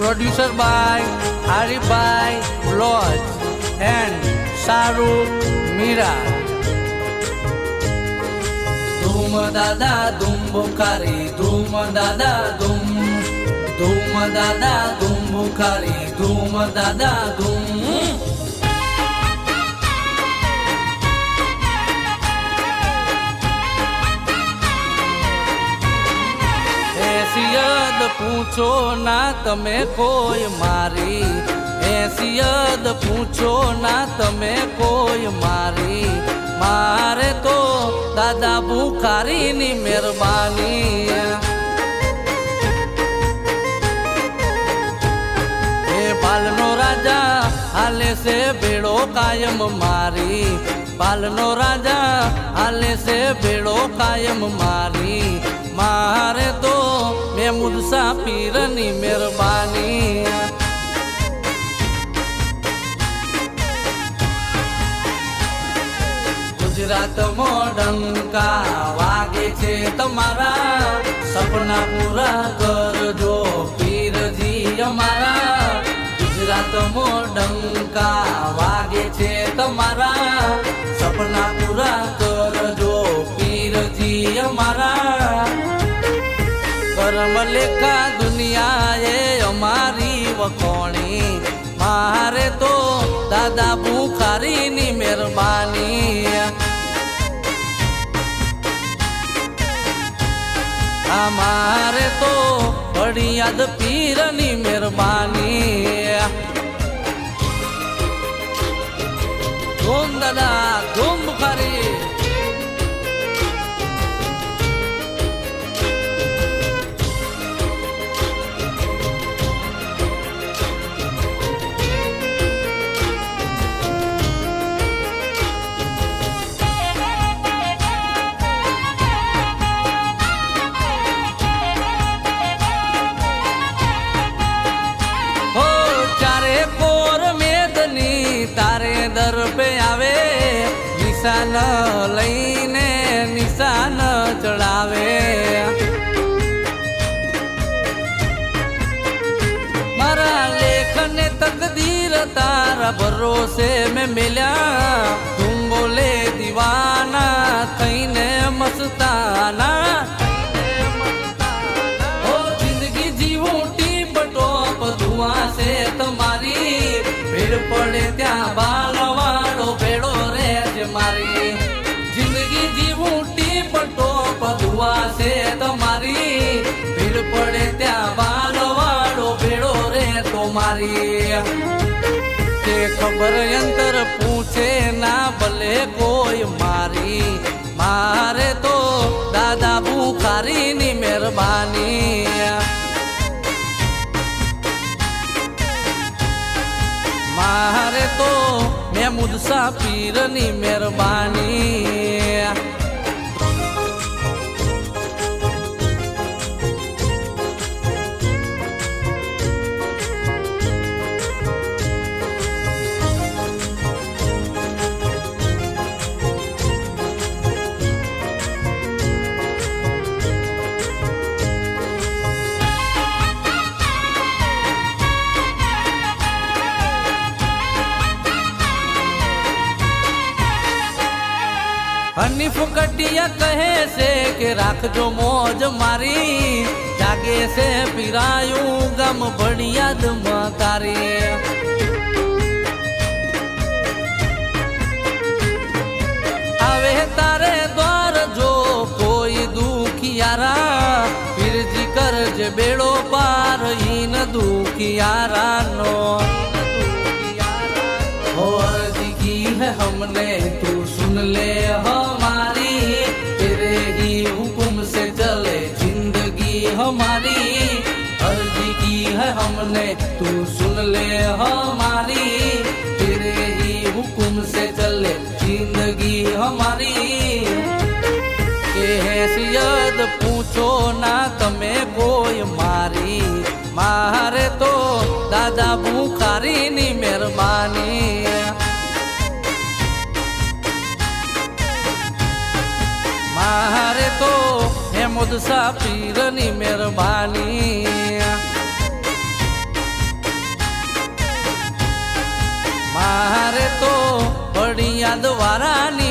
Producer by Haribhai Vlog and Shahrukh Mira. Dhoom dada dhoom Bukhari, dhoom dada dhoom, dhoom dada dhoom Bukhari, dhoom dada dhoom. એસિયદ પૂછો ના તમે કોઈ મારી, એસિયદ પૂછો ના તમે કોઈ મારી, મારે તો દાદા બુખારીની મહેરબાની. એ પાલનો રાજા હાલે છે ભેળો કાયમ મારી, પાલનો રાજા હાલે છે ભેળો કાયમ મારી, મારે તો મહેમૂદ શાહ પીરની મહેરબાની. ગુજરાતમાં ડંકા વાગે છે તમારા, સપના પૂરા કરજો પીરજી અમારા. ગુજરાતમાં ડંકા વાગે છે તમારા, સપના પૂરા કરજો પીરજી અમારા. કર્મ લેખા દુનિયાએ અમારી વખોણી, મારે તો દાદા બુખારીની મહેરબાની. અમારે તો બળિયાદ પીરની મહેરબાની. ધૂમ દાદા ધૂમ બુખારી. તારે દર પે આવે, નિશાન લઈને નિશાન ચડાવે. મારા લેખને તકદીર તારા ભરોસે મેં મેલ્યા, તું બોલે દીવાના થઈને મસ્તાના. ઓ જિંદગી જીવું ટીપ ટોપ દુઆ છે તમારી, ભીડ પડે ત્યાં બાલવાળો ભેળો રે છે મારી. જિંદગી જીવું ટીપ ટોપ દુઆ છે તમારી, ભીડ પડે ત્યાં બાલવાળો ભેળો રે તો મારી. તે ખબર અંતર પૂછે ના ભલે કોઈ મારી, મારે તો દાદા બુખારીની મહેરબાની. મારે તો મહેમૂદ શાહ પીરની મહેરબાની. હનીફ કટિયા કહે છે કે રાખજો મોજ મારી, જાગે છે પીરાયું ગમ બળિયાદમાં તારી. આવે તારે દ્વાર જો કોઈ દુખિયારા, પીરજી કરજે બેડો પાર ઈન દુખિયારાનો. हो अर्जी की है हमने तू सुन ले हमारी, तेरे ही हुक्म से चले जिंदगी हमारी. अर्जी की है हमने तू सुन ले हमारी, तेरे ही हुक्म से चले जिंदगी हमारी. के हैसियत पूछो ना તમે કોઈ મારી, મારે તો દાદા બુખારીની મહેરબાની. મારે તો મહેમૂદ શાહ પીરની મહેરબાની. તો ફળિયાદ વાળાની